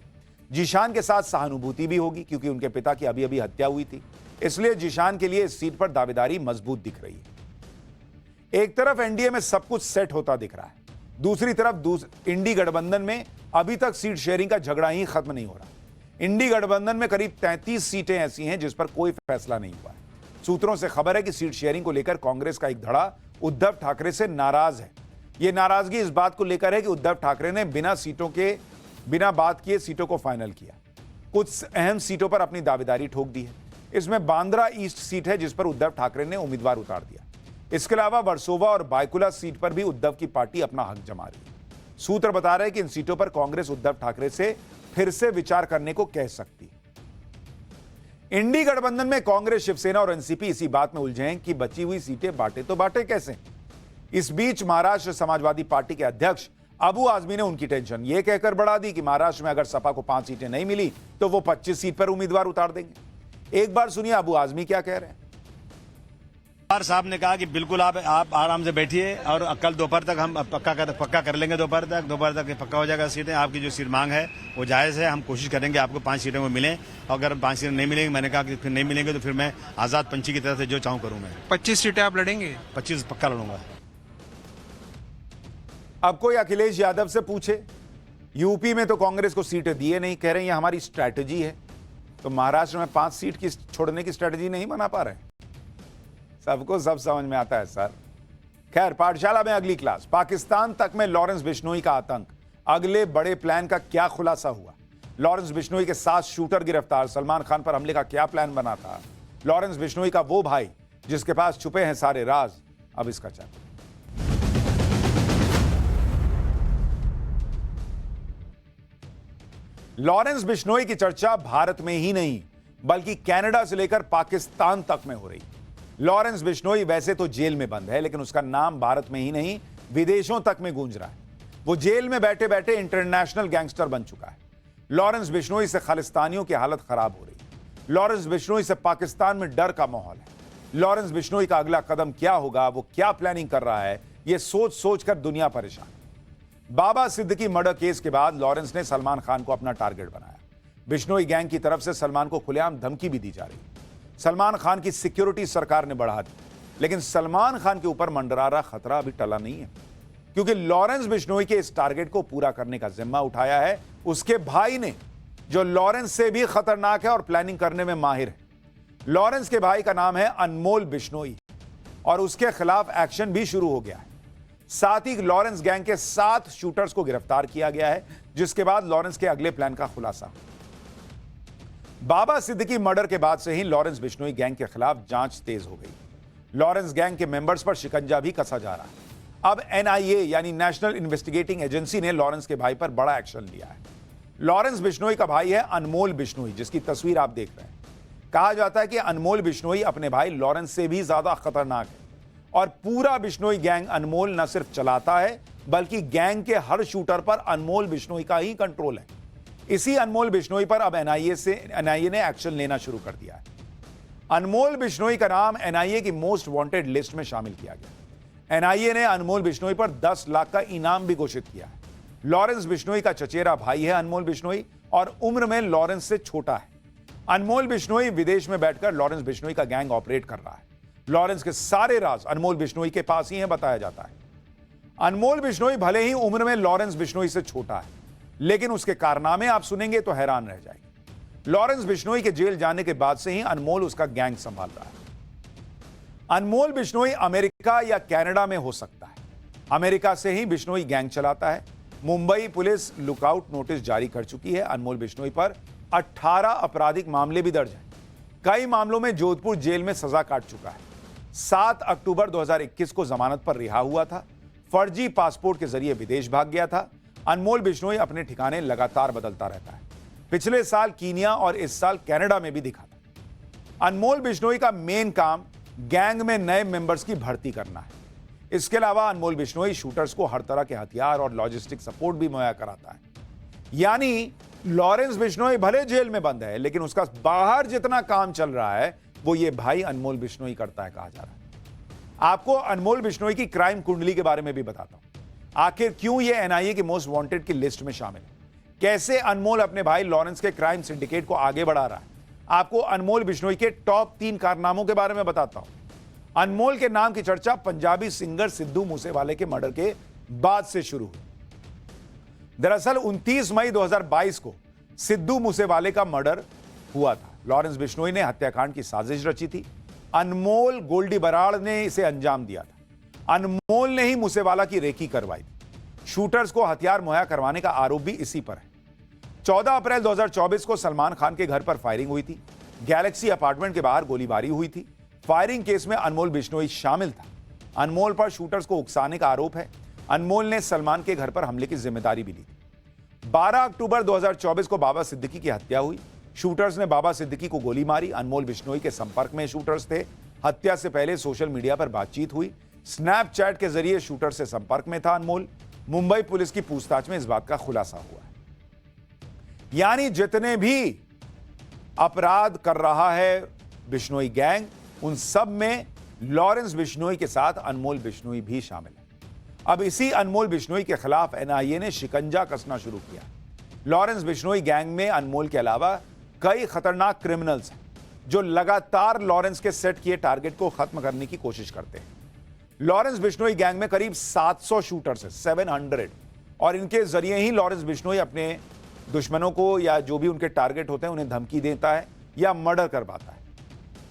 जीशान के साथ सहानुभूति भी होगी क्योंकि उनके पिता की अभी अभी हत्या हुई थी, इसलिए जीशान के लिए इस सीट पर दावेदारी मजबूत दिख रही है। एक तरफ एनडीए में सब कुछ सेट होता दिख रहा है, दूसरी तरफ इंडी गठबंधन में अभी तक सीट शेयरिंग का झगड़ा ही खत्म नहीं हो रहा। इंडी गठबंधन में करीब 33 सीटें ऐसी हैं जिस पर कोई फैसला नहीं हुआ है। सूत्रों से खबर है कि सीट शेयरिंग को लेकर कांग्रेस का एक धड़ा उद्धव ठाकरे से नाराज है। यह नाराजगी इस बात को लेकर है कि उद्धव ठाकरे ने बिना बात किए सीटों को फाइनल किया। कुछ अहम सीटों पर अपनी दावेदारी ठोक दी है। इसमें बांद्रा ईस्ट सीट है जिस पर उद्धव ठाकरे ने उम्मीदवार उतार दिया। इसके अलावा वर्सोवा और बायकुला सीट पर भी उद्धव की पार्टी अपना हक जमा रही है। सूत्र बता रहे हैं कि इन सीटों पर कांग्रेस उद्धव ठाकरे से फिर से विचार करने को कह सकती है। इंडी गठबंधन में कांग्रेस, शिवसेना और एनसीपी इसी बात में उलझे हैं कि बची हुई सीटें बांटे तो बांटे कैसे। इस बीच महाराष्ट्र समाजवादी पार्टी के अध्यक्ष अबू आजमी ने उनकी टेंशन यह कहकर बढ़ा दी कि महाराष्ट्र में अगर सपा को 5 सीटें नहीं मिली तो वो 25 सीट पर उम्मीदवार उतार देंगे। एक बार सुनिए अबू आजमी क्या कह रहे हैं। पवार साहब ने कहा कि बिल्कुल आप आराम से बैठिए और कल दोपहर तक हम पक्का कर लेंगे। दोपहर तक पक्का हो जाएगा सीटें। आपकी जो सीट मांग है वो जायज़ है। हम कोशिश करेंगे आपको 5 सीटें वो मिलें। अगर 5 सीटें नहीं मिलेंगी, मैंने कहा कि फिर नहीं मिलेंगे तो फिर मैं आज़ाद पंछी की तरफ से जो चाहूँ करूँ। मैं 25 सीटें आप लड़ेंगे? 25 पक्का लड़ूंगा। अब कोई अखिलेश यादव से पूछे, यूपी में तो कांग्रेस को सीटें दिए नहीं, कह रहे हैं ये हमारी स्ट्रैटेजी है। तो महाराष्ट्र में 5 सीट की छोड़ने की स्ट्रैटेजी नहीं बना पा रहे। सबको सब समझ में आता है सर। खैर, पाठशाला में अगली क्लास। पाकिस्तान तक में लॉरेंस बिश्नोई का आतंक। अगले बड़े प्लान का क्या खुलासा हुआ? लॉरेंस बिश्नोई के 7 शूटर गिरफ्तार। सलमान खान पर हमले का क्या प्लान बना था? लॉरेंस बिश्नोई का वो भाई जिसके पास छुपे हैं सारे राज, अब इसका चैप्टर। लॉरेंस बिश्नोई की चर्चा भारत में ही नहीं बल्कि कनाडा से लेकर पाकिस्तान तक में हो रही। लॉरेंस बिश्नोई वैसे तो जेल में बंद है, लेकिन उसका नाम भारत में ही नहीं विदेशों तक में गूंज रहा है। वो जेल में बैठे बैठे इंटरनेशनल गैंगस्टर बन चुका है। लॉरेंस बिश्नोई से खालिस्तानियों की हालत खराब हो रही है। लॉरेंस बिश्नोई से पाकिस्तान में डर का माहौल है। लॉरेंस बिश्नोई का अगला कदम क्या होगा, वो क्या प्लानिंग कर रहा है, ये सोच सोच कर दुनिया परेशान है। बाबा सिद्दीकी मर्डर केस के बाद लॉरेंस ने सलमान खान को अपना टारगेट बनाया। बिश्नोई गैंग की तरफ से सलमान को खुलेआम धमकी भी दी जा रही है। सलमान खान की सिक्योरिटी सरकार ने बढ़ा दी, लेकिन सलमान खान के ऊपर मंडरा रहा खतरा अभी टला नहीं है, क्योंकि लॉरेंस बिश्नोई के इस टारगेट को पूरा करने का जिम्मा उठाया है उसके भाई ने, जो लॉरेंस से भी खतरनाक है और प्लानिंग करने में माहिर है। लॉरेंस के भाई का नाम है अनमोल बिश्नोई और उसके खिलाफ एक्शन भी शुरू हो गया है। साथ ही लॉरेंस गैंग के 7 शूटर्स को गिरफ्तार किया गया है, जिसके बाद लॉरेंस के अगले प्लान का खुलासा। बाबा सिद्दीकी मर्डर के बाद से ही लॉरेंस बिश्नोई गैंग के खिलाफ जांच तेज हो गई। लॉरेंस गैंग के मेंबर्स पर शिकंजा भी कसा जा रहा है। अब एनआईए यानी नेशनल इन्वेस्टिगेटिंग एजेंसी ने लॉरेंस के भाई पर बड़ा एक्शन लिया है। लॉरेंस बिश्नोई का भाई है अनमोल बिश्नोई, जिसकी तस्वीर आप देख रहे हैं। कहा जाता है कि अनमोल बिश्नोई अपने भाई लॉरेंस से भी ज्यादा खतरनाक है और पूरा बिश्नोई गैंग अनमोल न सिर्फ चलाता है बल्कि गैंग के हर शूटर पर अनमोल बिश्नोई का ही कंट्रोल है। इसी अनमोल बिश्नोई पर अब एनआईए ने एक्शन लेना शुरू कर दिया है। अनमोल बिश्नोई का नाम एनआईए की मोस्ट वांटेड लिस्ट में शामिल किया गया। एनआईए ने अनमोल बिश्नोई पर 10 लाख का इनाम भी घोषित किया है। लॉरेंस बिश्नोई का चचेरा भाई है अनमोल बिश्नोई और उम्र में लॉरेंस से छोटा है। अनमोल बिश्नोई विदेश में बैठकर लॉरेंस बिश्नोई का गैंग ऑपरेट कर रहा है। लॉरेंस के सारे राज अनमोल बिश्नोई के पास ही हैं, बताया जाता है। अनमोल बिश्नोई भले ही उम्र में लॉरेंस बिश्नोई से छोटा है, लेकिन उसके कारनामे आप सुनेंगे तो हैरान रह जाएंगे। लॉरेंस बिश्नोई के जेल जाने के बाद से ही अनमोल उसका गैंग संभाल रहा है। अनमोल बिश्नोई अमेरिका या कनाडा में हो सकता है। अमेरिका से ही बिश्नोई गैंग चलाता है। मुंबई पुलिस लुकआउट नोटिस जारी कर चुकी है। अनमोल बिश्नोई पर 18 आपराधिक मामले भी दर्ज हैं। कई मामलों में जोधपुर जेल में सजा काट चुका है। 7 अक्टूबर 2021 को जमानत पर रिहा हुआ था। फर्जी पासपोर्ट के जरिए विदेश भाग गया था। अनमोल बिश्नोई अपने ठिकाने लगातार बदलता रहता है। पिछले साल कीनिया और इस साल कनाडा में भी दिखा था। अनमोल बिश्नोई का मेन काम गैंग में नए मेंबर्स की भर्ती करना है। इसके अलावा अनमोल बिश्नोई शूटर्स को हर तरह के हथियार और लॉजिस्टिक सपोर्ट भी मुहैया कराता है। यानी लॉरेंस बिश्नोई भले जेल में बंद है, लेकिन उसका बाहर जितना काम चल रहा है वो ये भाई अनमोल बिश्नोई करता है, कहा जा रहा है। आपको अनमोल बिश्नोई की क्राइम कुंडली के बारे में भी बताता हूं। आखिर क्यों ये एनआईए की मोस्ट वांटेड की लिस्ट में शामिल है, कैसे अनमोल अपने भाई लॉरेंस के क्राइम सिंडिकेट को आगे बढ़ा रहा है। आपको अनमोल बिश्नोई के टॉप 3 कारनामों के बारे में बताता हूं। अनमोल के नाम की चर्चा पंजाबी सिंगर सिद्धू मूसेवाले के मर्डर के बाद से शुरू हुई। दरअसल 29 मई 2022 को सिद्धू मूसेवाले का मर्डर हुआ था। लॉरेंस बिश्नोई ने हत्याकांड की साजिश रची थी। अनमोल गोल्डी बराड़ ने इसे अंजाम दिया था। अनमोल ने ही मूसेवाला की रेकी करवाई थी। शूटर्स को हथियार मुहैया करवाने का आरोप भी इसी पर है। 14 अप्रैल 2024 को सलमान खान के घर पर फायरिंग हुई थी। गैलेक्सी अपार्टमेंट के बाहर गोलीबारी हुई थी। फायरिंग केस में अनमोल बिश्नोई शामिल था। अनमोल पर शूटर्स को उकसाने का आरोप है। अनमोल ने सलमान के घर पर हमले की जिम्मेदारी भी ली थी। 12 अक्टूबर 2024 को बाबा सिद्दीकी की हत्या हुई। शूटर्स ने बाबा सिद्दीकी को गोली मारी। अनमोल बिश्नोई के संपर्क में शूटर्स थे। हत्या से पहले सोशल मीडिया पर बातचीत हुई। स्नैपचैट के जरिए शूटर से संपर्क में था अनमोल। मुंबई पुलिस की पूछताछ में इस बात का खुलासा हुआ है। यानी जितने भी अपराध कर रहा है बिश्नोई गैंग, उन सब में लॉरेंस बिश्नोई के साथ अनमोल बिश्नोई भी शामिल है। अब इसी अनमोल बिश्नोई के खिलाफ एनआईए ने शिकंजा कसना शुरू किया। लॉरेंस बिश्नोई गैंग में अनमोल के अलावा कई खतरनाक क्रिमिनल्स हैं जो लगातार लॉरेंस के सेट किए टारगेट को खत्म करने की कोशिश करते हैं। लॉरेंस बिश्नोई गैंग में करीब 700 शूटर्स हैं, 700, और इनके जरिए ही लॉरेंस बिश्नोई अपने दुश्मनों को या जो भी उनके टारगेट होते हैं उन्हें धमकी देता है या मर्डर करवाता है।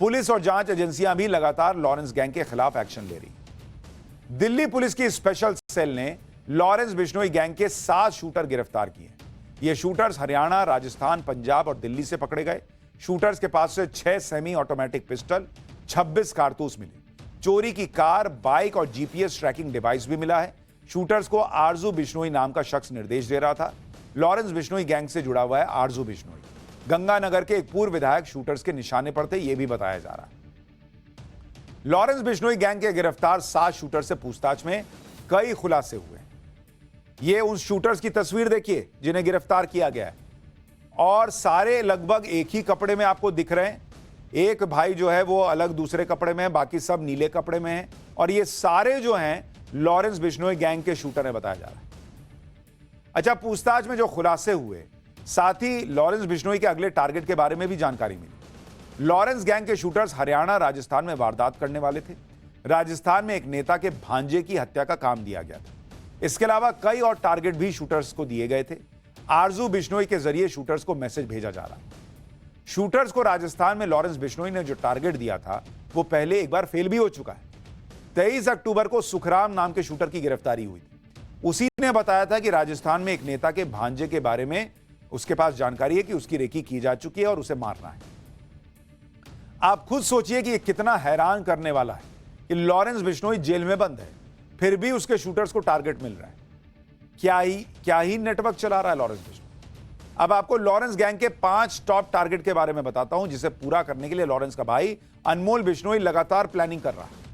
पुलिस और जांच एजेंसियां भी लगातार लॉरेंस गैंग के खिलाफ एक्शन ले रही हैं। दिल्ली पुलिस की स्पेशल सेल ने लॉरेंस बिश्नोई गैंग के 7 शूटर गिरफ्तार किए। ये शूटर्स हरियाणा, राजस्थान, पंजाब और दिल्ली से पकड़े गए। शूटर्स के पास से 6 सेमी ऑटोमेटिक पिस्टल, 26 कारतूस मिले। चोरी की कार, बाइक और जीपीएस ट्रैकिंग डिवाइस भी मिला है। शूटर्स को आरजू बिश्नोई नाम का शख्स निर्देश दे रहा था। लॉरेंस बिश्नोई गैंग से जुड़ा हुआ है आरजू बिश्नोई। गंगानगर के एक पूर्व विधायक शूटर्स के निशाने पर थे, यह भी बताया जा रहा है। लॉरेंस बिश्नोई गैंग के गिरफ्तार 7 शूटर से पूछताछ में कई खुलासे हुए। ये उन शूटर्स की तस्वीर देखिए जिन्हें गिरफ्तार किया गया है, और सारे लगभग एक ही कपड़े में आपको दिख रहे हैं। एक भाई जो है वो अलग दूसरे कपड़े में है, बाकी सब नीले कपड़े में हैं, और ये सारे जो हैं लॉरेंस बिश्नोई गैंग के शूटर है बताया जा रहा है। अच्छा, पूछताछ में जो खुलासे हुए, साथ ही लॉरेंस बिश्नोई के अगले टारगेट के बारे में भी जानकारी मिली। लॉरेंस गैंग के शूटर्स हरियाणा, राजस्थान में वारदात करने वाले थे। राजस्थान में एक नेता के भांजे की हत्या का काम दिया गया था। इसके अलावा कई और टारगेट भी शूटर्स को दिए गए थे। आरजू बिश्नोई के जरिए शूटर्स को मैसेज भेजा जा रहा। शूटर्स को राजस्थान में लॉरेंस बिश्नोई ने जो टारगेट दिया था वो पहले एक बार फेल भी हो चुका है। 23 अक्टूबर को सुखराम नाम के शूटर की गिरफ्तारी हुई थी। उसी ने बताया था कि राजस्थान में एक नेता के भांजे के बारे में उसके पास जानकारी है कि उसकी रेकी की जा चुकी है और उसे मारना है। आप खुद सोचिए कि यह कितना हैरान करने वाला है कि लॉरेंस बिश्नोई जेल में बंद है, फिर भी उसके शूटर्स को टारगेट मिल रहा है। क्या ही नेटवर्क चला रहा है लॉरेंस बिश्नोई। अब आपको लॉरेंस गैंग के 5 टॉप टारगेट के बारे में बताता हूं, जिसे पूरा करने के लिए लॉरेंस का भाई अनमोल बिश्नोई लगातार प्लानिंग कर रहा है।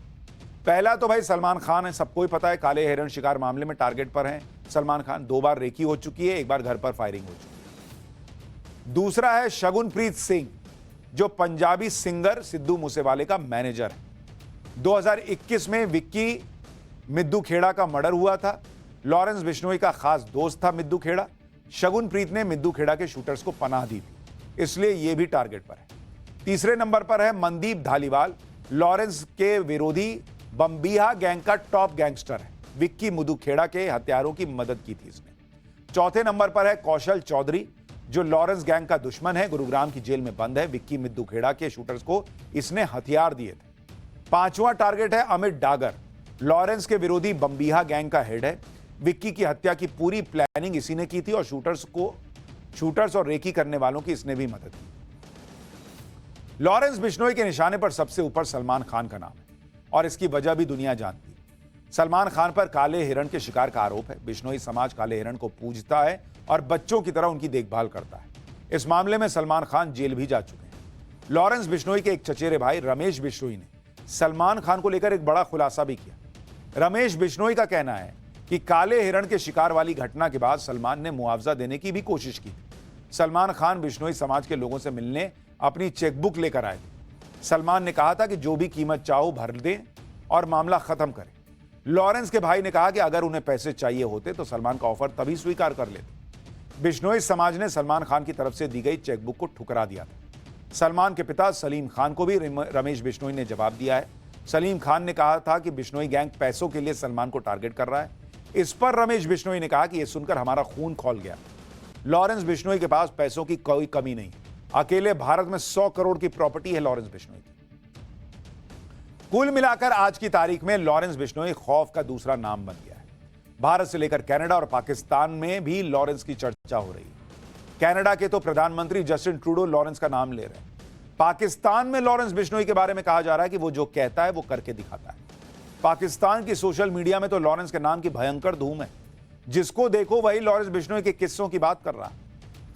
पहला तो भाई सलमान खान है, सबको ही पता है, काले हिरण शिकार मामले में टारगेट पर हैं सलमान खान। 2 बार रेकी हो चुकी है, 1 बार घर पर फायरिंग हो चुकी है। दूसरा है शगुनप्रीत सिंह, जो पंजाबी सिंगर सिद्धू मूसेवाले का मैनेजर है। 2021 में विक्की मिद्दू खेड़ा का मर्डर हुआ था। लॉरेंस बिश्नोई का खास दोस्त था मिद्दू खेड़ा। शगुनप्रीत ने मिद्दू खेड़ा के शूटर्स को पनाह दी थी, इसलिए यह भी टारगेट पर है। तीसरे नंबर पर है मनदीप धालीवाल, लॉरेंस के विरोधी बम्बीहा गैंग का टॉप गैंगस्टर है। विक्की मिद्दू खेड़ा के हत्यारों की मदद की थी इसने। चौथे नंबर पर है कौशल चौधरी, जो लॉरेंस गैंग का दुश्मन है, गुरुग्राम की जेल में बंद है। विक्की मिद्दू खेड़ा के शूटर्स को इसने हथियार दिए थे। 5वां टारगेट है अमित डागर, लॉरेंस के विरोधी बम्बीहा गैंग का हेड है। विक्की की हत्या की पूरी प्लानिंग इसी ने की थी और शूटर्स और रेकी करने वालों की इसने भी मदद की। लॉरेंस बिश्नोई के निशाने पर सबसे ऊपर सलमान खान का नाम है, और इसकी वजह भी दुनिया जानती है। सलमान खान पर काले हिरण के शिकार का आरोप है। बिश्नोई समाज काले हिरण को पूजता है और बच्चों की तरह उनकी देखभाल करता है। इस मामले में सलमान खान जेल भी जा चुके हैं। लॉरेंस बिश्नोई के एक चचेरे भाई रमेश बिश्नोई ने सलमान खान को लेकर एक बड़ा खुलासा भी किया। रमेश बिश्नोई का कहना है कि काले हिरण के शिकार वाली घटना के बाद सलमान ने मुआवजा देने की भी कोशिश की। सलमान खान बिश्नोई समाज के लोगों से मिलने अपनी चेकबुक लेकर आए थे। सलमान ने कहा था कि जो भी कीमत चाहो भर दें और मामला खत्म करें। लॉरेंस के भाई ने कहा कि अगर उन्हें पैसे चाहिए होते तो सलमान का ऑफर तभी स्वीकार कर लेते। बिश्नोई समाज ने सलमान खान की तरफ से दी गई चेकबुक को ठुकरा दिया था। सलमान के पिता सलीम खान को भी रमेश बिश्नोई ने जवाब दिया है। सलीम खान ने कहा था कि बिश्नोई गैंग पैसों के लिए सलमान को टारगेट कर रहा है। इस पर रमेश बिश्नोई ने कहा कि यह सुनकर हमारा खून खौल गया। लॉरेंस बिश्नोई के पास पैसों की कोई कमी नहीं। अकेले भारत में 100 करोड़ की प्रॉपर्टी है लॉरेंस बिश्नोई की। कुल मिलाकर आज की तारीख में लॉरेंस बिश्नोई खौफ का दूसरा नाम बन गया है। भारत से लेकर कनाडा और पाकिस्तान में भी लॉरेंस की चर्चा हो रही है। कनाडा के तो प्रधानमंत्री जस्टिन ट्रूडो लॉरेंस का नाम ले रहे हैं। पाकिस्तान में लॉरेंस बिश्नोई के बारे में कहा जा रहा है कि वो जो कहता है वो करके दिखाता है। पाकिस्तान की सोशल मीडिया में तो लॉरेंस के नाम की भयंकर धूम है। जिसको देखो वही लॉरेंस बिश्नोई के किस्सों की बात कर रहा है।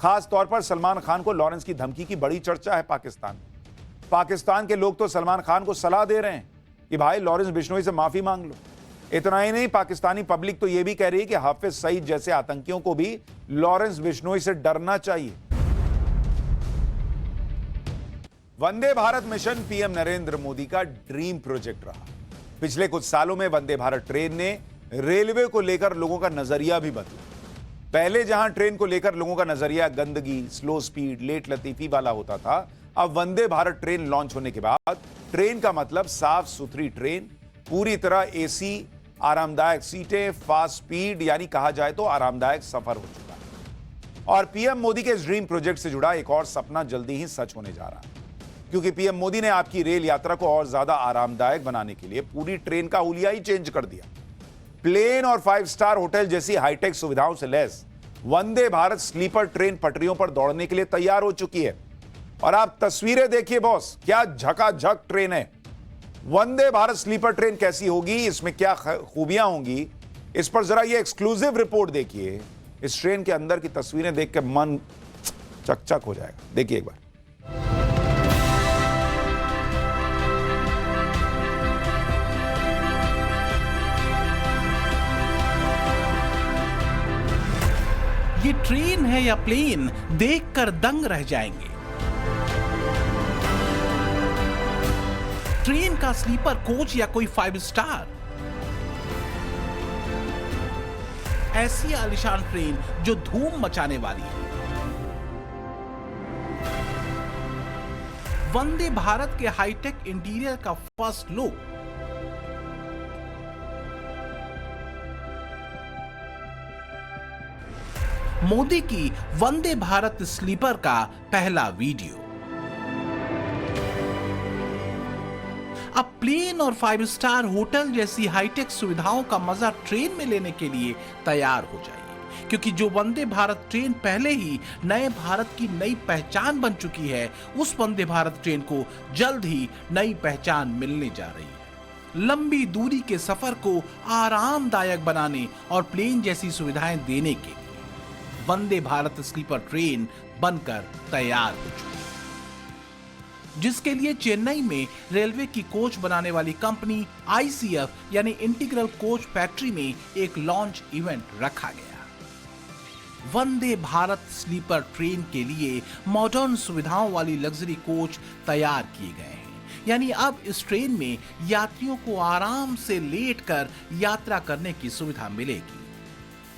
खास तौर पर सलमान खान को लॉरेंस की धमकी की बड़ी चर्चा है पाकिस्तान में। पाकिस्तान के लोग तो सलमान खान को सलाह दे रहे हैं कि भाई लॉरेंस बिश्नोई से माफी मांग लो। इतना ही नहीं, पाकिस्तानी पब्लिक तो यह भी कह रही है कि हाफिज सईद जैसे आतंकियों को भी लॉरेंस बिश्नोई से डरना चाहिए। वंदे भारत मिशन पीएम नरेंद्र मोदी का ड्रीम प्रोजेक्ट रहा। पिछले कुछ सालों में वंदे भारत ट्रेन ने रेलवे को लेकर लोगों का नजरिया भी बदला। पहले जहां ट्रेन को लेकर लोगों का नजरिया गंदगी, स्लो स्पीड, लेट लतीफी वाला होता था, अब वंदे भारत ट्रेन लॉन्च होने के बाद ट्रेन का मतलब साफ सुथरी ट्रेन, पूरी तरह एसी, आरामदायक सीटें, फास्ट स्पीड, यानी कहा जाए तो आरामदायक सफर हो चुका है। और पीएम मोदी के इस ड्रीम प्रोजेक्ट से जुड़ा एक और सपना जल्दी ही सच होने जा रहा है, क्योंकि पीएम मोदी ने आपकी रेल यात्रा को और ज्यादा आरामदायक बनाने के लिए पूरी ट्रेन का हुलिया ही चेंज कर दिया। प्लेन और 5 स्टार होटल जैसी हाईटेक सुविधाओं से lace Vande Bharat sleeper train पटरियों पर दौड़ने के लिए तैयार हो चुकी है। और आप तस्वीरें देखिए बॉस, क्या झकाझक ट्रेन है। वंदे भारत स्लीपर ट्रेन कैसी होगी, इसमें क्या खूबियां होंगी, इस पर जरा ये एक्सक्लूसिव रिपोर्ट देखिए। इस ट्रेन के अंदर की तस्वीरें देख के मन चकचक हो जाएगा। देखिए एक बार। ये ट्रेन है या प्लेन, देखकर दंग रह जाएंगे। ट्रेन का स्लीपर कोच या कोई 5 स्टार, ऐसी आलीशान ट्रेन जो धूम मचाने वाली है। वंदे भारत के हाईटेक इंटीरियर का फर्स्ट लुक, मोदी की वंदे भारत स्लीपर का पहला वीडियो। अब प्लेन और 5 स्टार होटल जैसी हाईटेक सुविधाओं का मजा ट्रेन में लेने के लिए तैयार हो जाइए, क्योंकि जो वंदे भारत ट्रेन पहले ही नए भारत की नई पहचान बन चुकी है, उस वंदे भारत ट्रेन को जल्द ही नई पहचान मिलने जा रही है। लंबी दूरी के सफर को आरामदायक बनाने और प्लेन जैसी सुविधाएं देने के लिए वंदे भारत स्लीपर ट्रेन बनकर तैयार हो चुकी है, जिसके लिए चेन्नई में रेलवे की कोच बनाने वाली कंपनी ICF यानी इंटीग्रल कोच फैक्ट्री में एक लॉन्च इवेंट रखा गया। वंदे भारत स्लीपर ट्रेन के लिए मॉडर्न सुविधाओं वाली लग्जरी कोच तैयार किए गए हैं, यानी अब इस ट्रेन में यात्रियों को आराम से लेटकर यात्रा करने की सुविधा मिलेगी।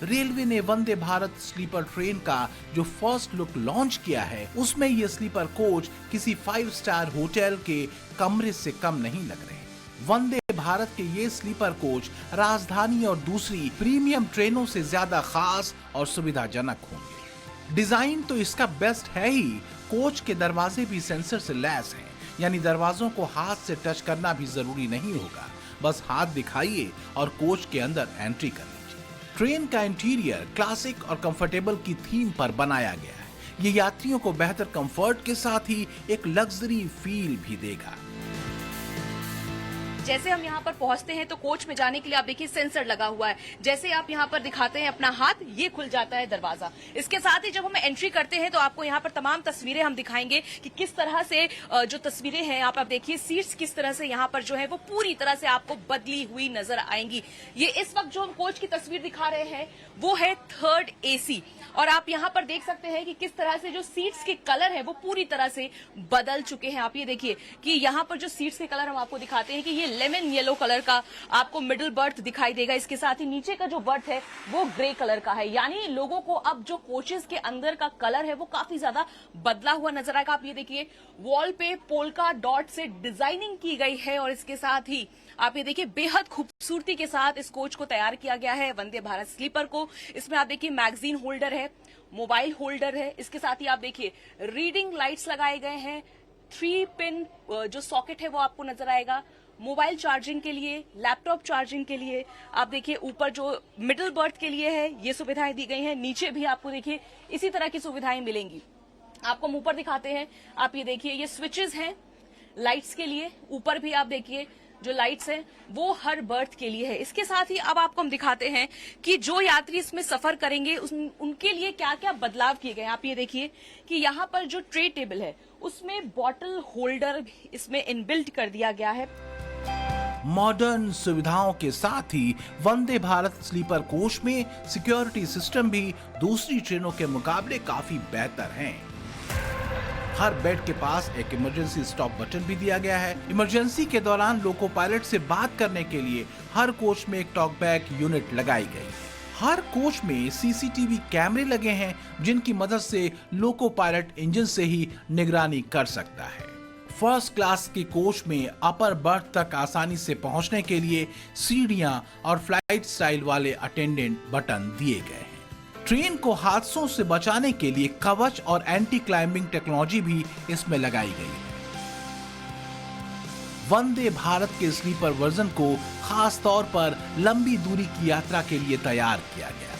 रेलवे ने वंदे भारत स्लीपर ट्रेन का जो फर्स्ट लुक लॉन्च किया है, उसमें ये स्लीपर कोच किसी 5 स्टार होटल के कमरे से कम नहीं लग रहे। वंदे भारत के ये स्लीपर कोच राजधानी और दूसरी प्रीमियम ट्रेनों से ज्यादा खास और सुविधाजनक होंगे। डिजाइन तो इसका बेस्ट है ही, कोच के दरवाजे भी सेंसर से लैस हैं, यानी दरवाजों को हाथ से टच करना भी जरूरी नहीं होगा, बस हाथ दिखाइए और कोच के अंदर एंट्री कर लीजिए। ट्रेन का इंटीरियर क्लासिक और कंफर्टेबल की थीम पर बनाया गया है। ये यात्रियों को बेहतर कंफर्ट के साथ ही एक लग्जरी फील भी देगा। जैसे हम यहाँ पर पहुंचते हैं तो कोच में जाने के लिए आप देखिए सेंसर लगा हुआ है। जैसे आप यहाँ पर दिखाते हैं अपना हाथ, ये खुल जाता है दरवाजा। इसके साथ ही जब हम एंट्री करते हैं तो आपको यहाँ पर तमाम तस्वीरें हम दिखाएंगे कि किस तरह से जो तस्वीरें हैं आप देखिए, सीट्स किस तरह से यहाँ पर जो है वो पूरी तरह से आपको बदली हुई नजर आएंगी। ये इस वक्त जो हम कोच की तस्वीर दिखा रहे हैं वो है 3rd AC, और आप यहाँ पर देख सकते हैं कि किस तरह से जो सीट्स के कलर है वो पूरी तरह से बदल चुके हैं। आप ये देखिए कि यहाँ पर जो सीट्स के कलर हम आपको दिखाते हैं कि ये लेमन येलो कलर का आपको मिडिल बर्थ दिखाई देगा। इसके साथ ही नीचे का जो बर्थ है वो ग्रे कलर का है, यानी लोगों को अब जो कोचेस के अंदर का कलर है वो काफी ज्यादा बदला हुआ नजर आएगा। आप ये देखिए वॉल पे पोल्का डॉट से डिजाइनिंग की गई है, और इसके साथ ही आप ये देखिए बेहद खूबसूरती के साथ इस कोच को तैयार किया गया है, वंदे भारत स्लीपर को। इसमें आप देखिए मैगजीन होल्डर है, मोबाइल होल्डर है, इसके साथ ही आप देखिए रीडिंग लाइट्स लगाए गए हैं, 3 पिन जो सॉकेट है वो आपको नजर आएगा, मोबाइल चार्जिंग के लिए, लैपटॉप चार्जिंग के लिए। आप देखिए ऊपर जो मिडिल बर्थ के लिए है ये सुविधाएं दी गई हैं, नीचे भी आपको देखिए इसी तरह की सुविधाएं मिलेंगी। आपको हम ऊपर दिखाते हैं, आप ये देखिए ये स्विचेस हैं लाइट्स के लिए, ऊपर भी आप देखिए जो लाइट्स हैं वो हर बर्थ के लिए है। इसके साथ ही अब आपको हम दिखाते हैं कि जो यात्री इसमें सफर करेंगे उनके लिए क्या क्या बदलाव किए गए हैं। आप ये देखिए कि यहाँ पर जो ट्रे टेबल है उसमें बॉटल होल्डर इसमें इनबिल्ट कर दिया गया है। मॉडर्न सुविधाओं के साथ ही वंदे भारत स्लीपर कोच में सिक्योरिटी सिस्टम भी दूसरी ट्रेनों के मुकाबले काफी बेहतर हैं। हर बेड के पास एक इमरजेंसी स्टॉप बटन भी दिया गया है। इमरजेंसी के दौरान लोको पायलट से बात करने के लिए हर कोच में एक टॉकबैक यूनिट लगाई गई। हर कोच में सीसीटीवी कैमरे लगे हैं जिनकी मदद से लोको पायलट इंजन से ही निगरानी कर सकता है। फर्स्ट क्लास के कोच में अपर बर्थ तक आसानी से पहुंचने के लिए सीढ़ियां और फ्लाइट स्टाइल वाले अटेंडेंट बटन दिए गए हैं। ट्रेन को हादसों से बचाने के लिए कवच और एंटी क्लाइंबिंग टेक्नोलॉजी भी इसमें लगाई गई है। वंदे भारत के स्लीपर वर्जन को खास तौर पर लंबी दूरी की यात्रा के लिए तैयार किया गया।